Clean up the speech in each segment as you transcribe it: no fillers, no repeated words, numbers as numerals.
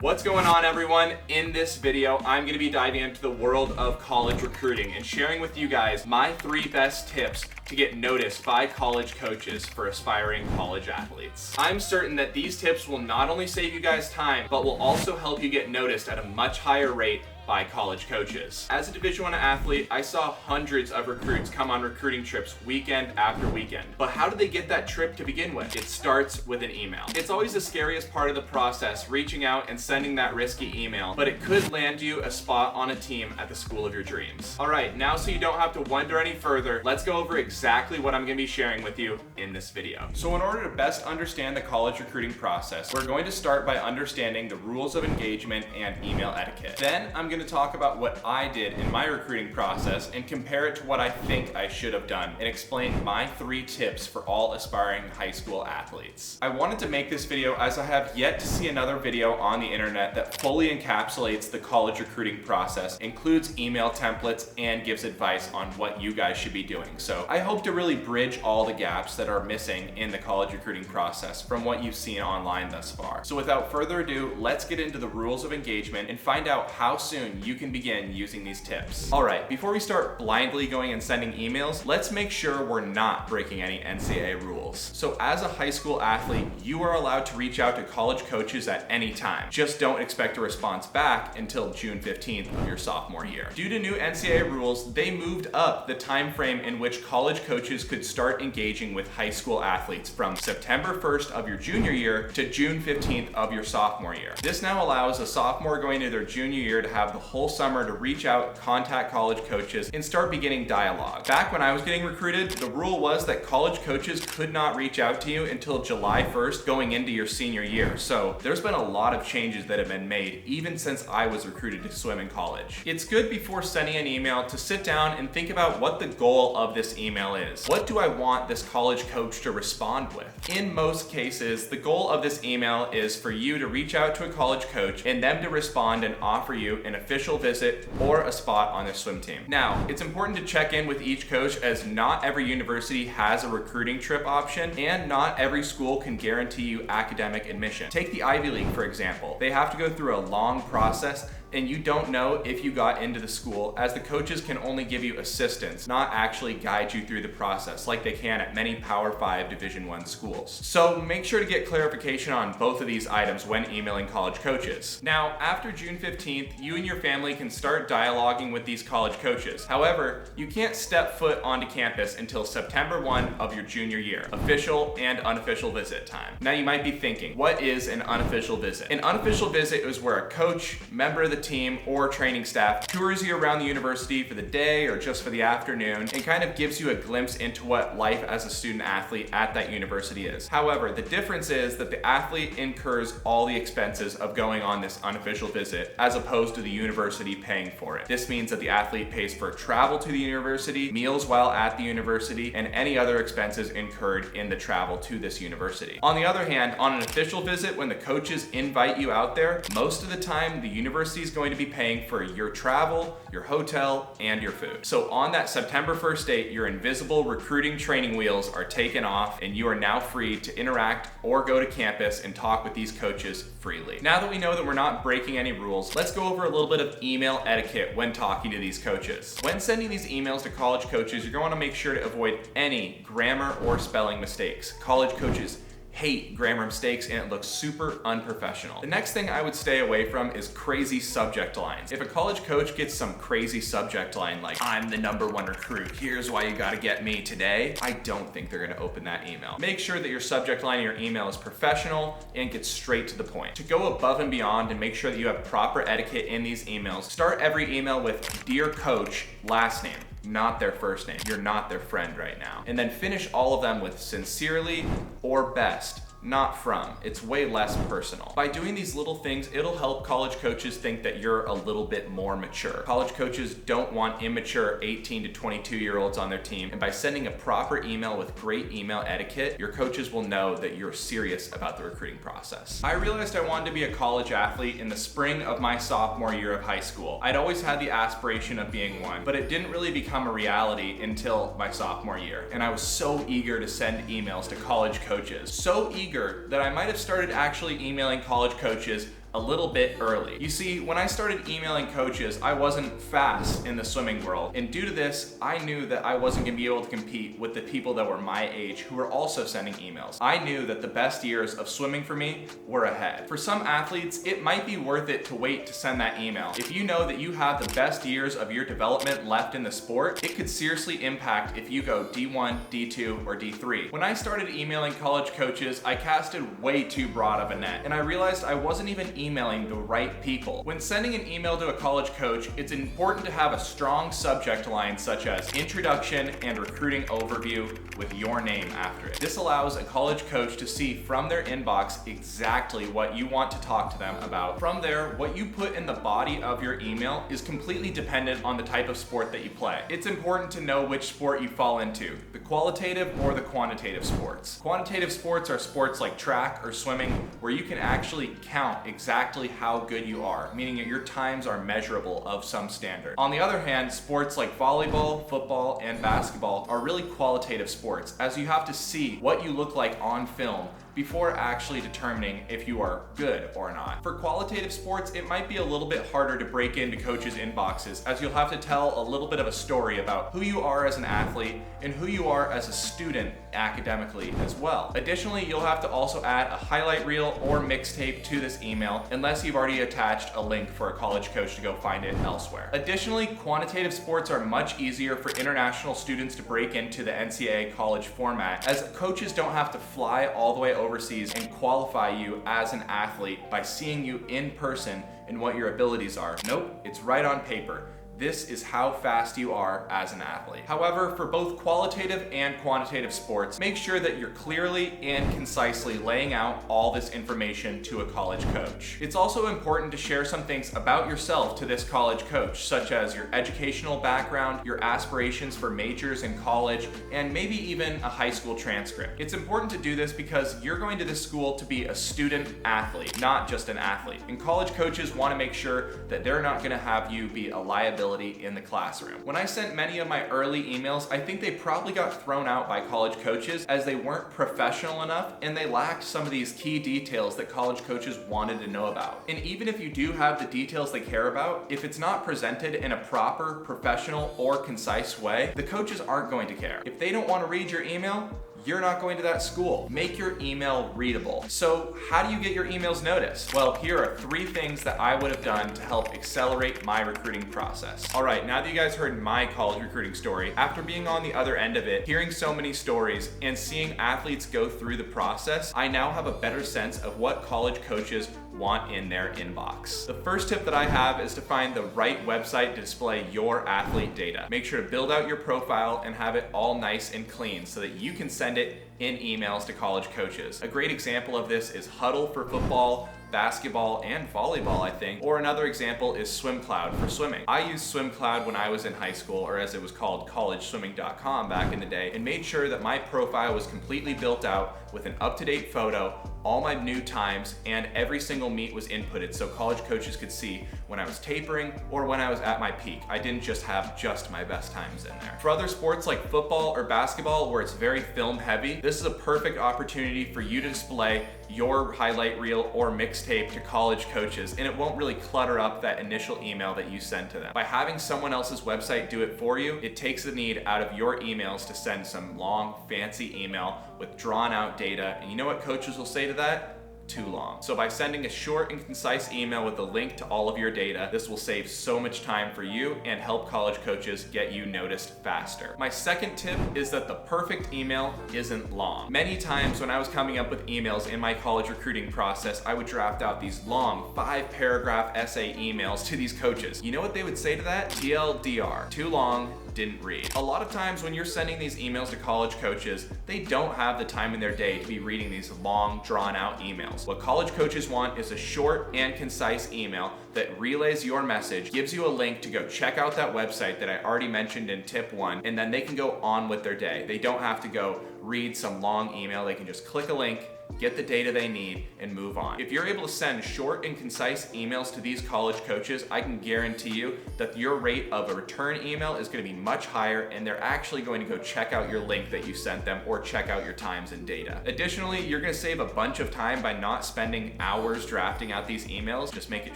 What's going on, everyone? In this video, I'm going to be diving into the world of college recruiting and sharing with you guys my 3 best tips to get noticed by college coaches for aspiring college athletes. I'm certain that these tips will not only save you guys time, but will also help you get noticed at a much higher rate by college coaches. As a Division I athlete, I saw hundreds of recruits come on recruiting trips weekend after weekend. But how did they get that trip to begin with? It starts with an email. It's always the scariest part of the process, reaching out and sending that risky email, but it could land you a spot on a team at the school of your dreams. All right, now so you don't have to wonder any further, let's go over exactly what I'm gonna be sharing with you in this video. So in order to best understand the college recruiting process, we're going to start by understanding the rules of engagement and email etiquette. Then I'm going to talk about what I did in my recruiting process and compare it to what I think I should have done and explain my 3 tips for all aspiring high school athletes. I wanted to make this video as I have yet to see another video on the internet that fully encapsulates the college recruiting process, includes email templates, and gives advice on what you guys should be doing. So I hope to really bridge all the gaps that are missing in the college recruiting process from what you've seen online thus far. So without further ado, let's get into the rules of engagement and find out how soon you can begin using these tips. All right, before we start blindly going and sending emails, let's make sure we're not breaking any NCAA rules. So as a high school athlete, you are allowed to reach out to college coaches at any time. Just don't expect a response back until June 15th of your sophomore year. Due to new NCAA rules, they moved up the time frame in which college coaches could start engaging with high school athletes from September 1st of your junior year to June 15th of your sophomore year. This now allows a sophomore going into their junior year to have the whole summer to reach out, contact college coaches, and start beginning dialogue. Back when I was getting recruited, the rule was that college coaches could not reach out to you until July 1st going into your senior year. So there's been a lot of changes that have been made even since I was recruited to swim in college. It's good before sending an email to sit down and think about what the goal of this email is. What do I want this college coach to respond with? In most cases, the goal of this email is for you to reach out to a college coach and them to respond and offer you an official visit or a spot on their swim team. Now, it's important to check in with each coach as not every university has a recruiting trip option and not every school can guarantee you academic admission. Take the Ivy League, for example. They have to go through a long process and you don't know if you got into the school, as the coaches can only give you assistance, not actually guide you through the process like they can at many Power 5 Division I schools. So make sure to get clarification on both of these items when emailing college coaches. Now, after June 15th, you and your family can start dialoguing with these college coaches. However, you can't step foot onto campus until September 1 of your junior year, official and unofficial visit time. Now you might be thinking, what is an unofficial visit? An unofficial visit is where a coach, member of the team, or training staff tours you around the university for the day or just for the afternoon and kind of gives you a glimpse into what life as a student athlete at that university is. However, the difference is that the athlete incurs all the expenses of going on this unofficial visit as opposed to the university paying for it. This means that the athlete pays for travel to the university, meals while at the university, and any other expenses incurred in the travel to this university. On the other hand, on an official visit, when the coaches invite you out there, most of the time the university is going to be paying for your travel, your hotel, and your food. So on that September 1st date, your invisible recruiting training wheels are taken off and you are now free to interact or go to campus and talk with these coaches freely. Now that we know that we're not breaking any rules, let's go over a little bit of email etiquette when talking to these coaches. When sending these emails to college coaches, you're going to want to make sure to avoid any grammar or spelling mistakes. College coaches hate grammar mistakes and it looks super unprofessional. The next thing I would stay away from is crazy subject lines. If a college coach gets some crazy subject line like, "I'm the #1 recruit, here's why you gotta get me today," I don't think they're gonna open that email. Make sure that your subject line in your email is professional and gets straight to the point. To go above and beyond and make sure that you have proper etiquette in these emails, start every email with "Dear Coach," last name, not their first name. You're not their friend right now. And then finish all of them with "sincerely" or "best." not from. It's way less personal. By doing these little things, it'll help college coaches think that you're a little bit more mature. College coaches don't want immature 18 to 22-year-olds on their team, and by sending a proper email with great email etiquette, your coaches will know that you're serious about the recruiting process. I realized I wanted to be a college athlete in the spring of my sophomore year of high school. I'd always had the aspiration of being one, but it didn't really become a reality until my sophomore year, and I was so eager to send emails to college coaches. So eager that I might have started actually emailing college coaches a little bit early. You see, when I started emailing coaches, I wasn't fast in the swimming world, and due to this, I knew that I wasn't gonna be able to compete with the people that were my age who were also sending emails. I knew that the best years of swimming for me were ahead. For some athletes, it might be worth it to wait to send that email. If you know that you have the best years of your development left in the sport, it could seriously impact if you go D1, D2, or D3. When I started emailing college coaches, I casted way too broad of a net, and I realized I wasn't even emailing the right people. When sending an email to a college coach, it's important to have a strong subject line such as introduction and recruiting overview with your name after it. This allows a college coach to see from their inbox exactly what you want to talk to them about. From there, what you put in the body of your email is completely dependent on the type of sport that you play. It's important to know which sport you fall into, the qualitative or the quantitative sports. Quantitative sports are sports like track or swimming where you can actually count exactly how good you are, meaning that your times are measurable of some standard. On the other hand, sports like volleyball, football, and basketball are really qualitative sports, as you have to see what you look like on film before actually determining if you are good or not. For qualitative sports, it might be a little bit harder to break into coaches' inboxes, as you'll have to tell a little bit of a story about who you are as an athlete and who you are as a student academically as well. Additionally, you'll have to also add a highlight reel or mixtape to this email, unless you've already attached a link for a college coach to go find it elsewhere. Additionally, quantitative sports are much easier for international students to break into the NCAA college format, as coaches don't have to fly all the way overseas and qualify you as an athlete by seeing you in person and what your abilities are. Nope, it's right on paper. This is how fast you are as an athlete. However, for both qualitative and quantitative sports, make sure that you're clearly and concisely laying out all this information to a college coach. It's also important to share some things about yourself to this college coach, such as your educational background, your aspirations for majors in college, and maybe even a high school transcript. It's important to do this because you're going to this school to be a student athlete, not just an athlete. And college coaches want to make sure that they're not going to have you be a liability in the classroom. When I sent many of my early emails, I think they probably got thrown out by college coaches as they weren't professional enough and they lacked some of these key details that college coaches wanted to know about. And even if you do have the details they care about, if it's not presented in a proper, professional, or concise way, the coaches aren't going to care. If they don't want to read your email, you're not going to that school. Make your email readable. So how do you get your emails noticed? Well, here are 3 things that I would have done to help accelerate my recruiting process. All right, now that you guys heard my college recruiting story, after being on the other end of it, hearing so many stories, and seeing athletes go through the process, I now have a better sense of what college coaches want in their inbox. The first tip that I have is to find the right website to display your athlete data. Make sure to build out your profile and have it all nice and clean so that you can send it in emails to college coaches. A great example of this is Huddle for football, basketball, and volleyball, I think. Or another example is SwimCloud for swimming. I used SwimCloud when I was in high school, or as it was called, collegeswimming.com back in the day, and made sure that my profile was completely built out with an up-to-date photo, all my new times, and every single meet was inputted so college coaches could see when I was tapering or when I was at my peak. I didn't just have just my best times in there. For other sports like football or basketball where it's very film heavy, this is a perfect opportunity for you to display your highlight reel or mixtape to college coaches, and it won't really clutter up that initial email that you send to them. By having someone else's website do it for you, it takes the need out of your emails to send some long, fancy email with drawn out data, and you know what coaches will say to that? Too long. So by sending a short and concise email with a link to all of your data, this will save so much time for you and help college coaches get you noticed faster. My second tip is that the perfect email isn't long. Many times when I was coming up with emails in my college recruiting process, I would draft out these long 5-paragraph essay emails to these coaches. You know what they would say to that? TLDR, too long, didn't read. A lot of times when you're sending these emails to college coaches, they don't have the time in their day to be reading these long, drawn out emails. What college coaches want is a short and concise email that relays your message, gives you a link to go check out that website that I already mentioned in tip 1, and then they can go on with their day. They don't have to go read some long email. They can just click a link get the data they need, and move on. If you're able to send short and concise emails to these college coaches, I can guarantee you that your rate of a return email is going to be much higher, and they're actually going to go check out your link that you sent them or check out your times and data. Additionally, you're going to save a bunch of time by not spending hours drafting out these emails. Just make it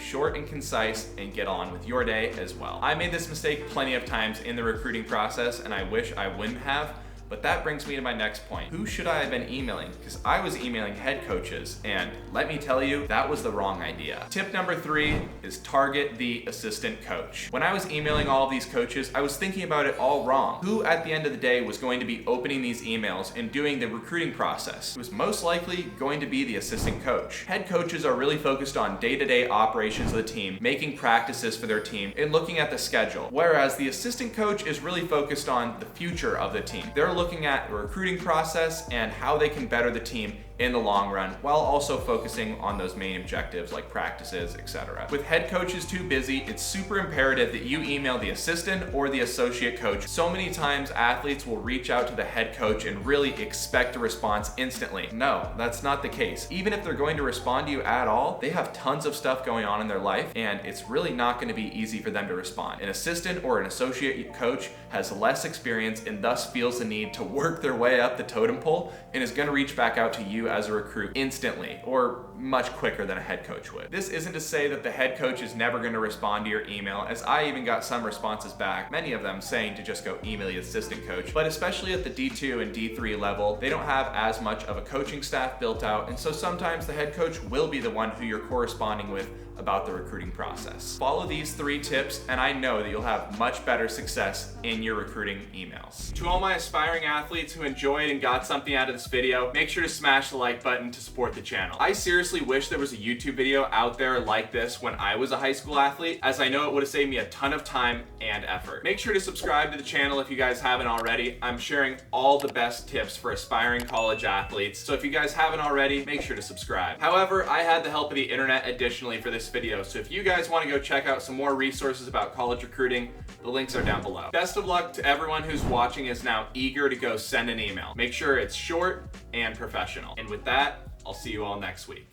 short and concise and get on with your day as well. I made this mistake plenty of times in the recruiting process, and I wish I wouldn't have. But that brings me to my next point. Who should I have been emailing? Because I was emailing head coaches, and let me tell you, that was the wrong idea. Tip number 3 is target the assistant coach. When I was emailing all of these coaches, I was thinking about it all wrong. Who at the end of the day was going to be opening these emails and doing the recruiting process? It was most likely going to be the assistant coach. Head coaches are really focused on day-to-day operations of the team, making practices for their team, and looking at the schedule. Whereas the assistant coach is really focused on the future of the team. They're looking at the recruiting process and how they can better the team in the long run, while also focusing on those main objectives like practices, etc. With head coaches too busy, it's super imperative that you email the assistant or the associate coach. So many times athletes will reach out to the head coach and really expect a response instantly. No, that's not the case. Even if they're going to respond to you at all, they have tons of stuff going on in their life, and it's really not going to be easy for them to respond. An assistant or an associate coach has less experience and thus feels the need to work their way up the totem pole and is going to reach back out to you as a recruit instantly, or much quicker than a head coach would. This isn't to say that the head coach is never going to respond to your email, as I even got some responses back, many of them saying to just go email the assistant coach. But especially at the D2 and D3 level, they don't have as much of a coaching staff built out, and so sometimes the head coach will be the one who you're corresponding with about the recruiting process. Follow these 3 tips, and I know that you'll have much better success in your recruiting emails. To all my aspiring athletes who enjoyed and got something out of this video, make sure to smash the like button to support the channel. I seriously wish there was a YouTube video out there like this when I was a high school athlete, as I know it would have saved me a ton of time and effort. Make sure to subscribe to the channel if you guys haven't already. I'm sharing all the best tips for aspiring college athletes, so if you guys haven't already, make sure to subscribe. However, I had the help of the internet additionally for this video, so if you guys want to go check out some more resources about college recruiting, the links are down below. Best of luck to everyone who's watching is now eager to go send an email. Make sure it's short and professional. And with that, I'll see you all next week.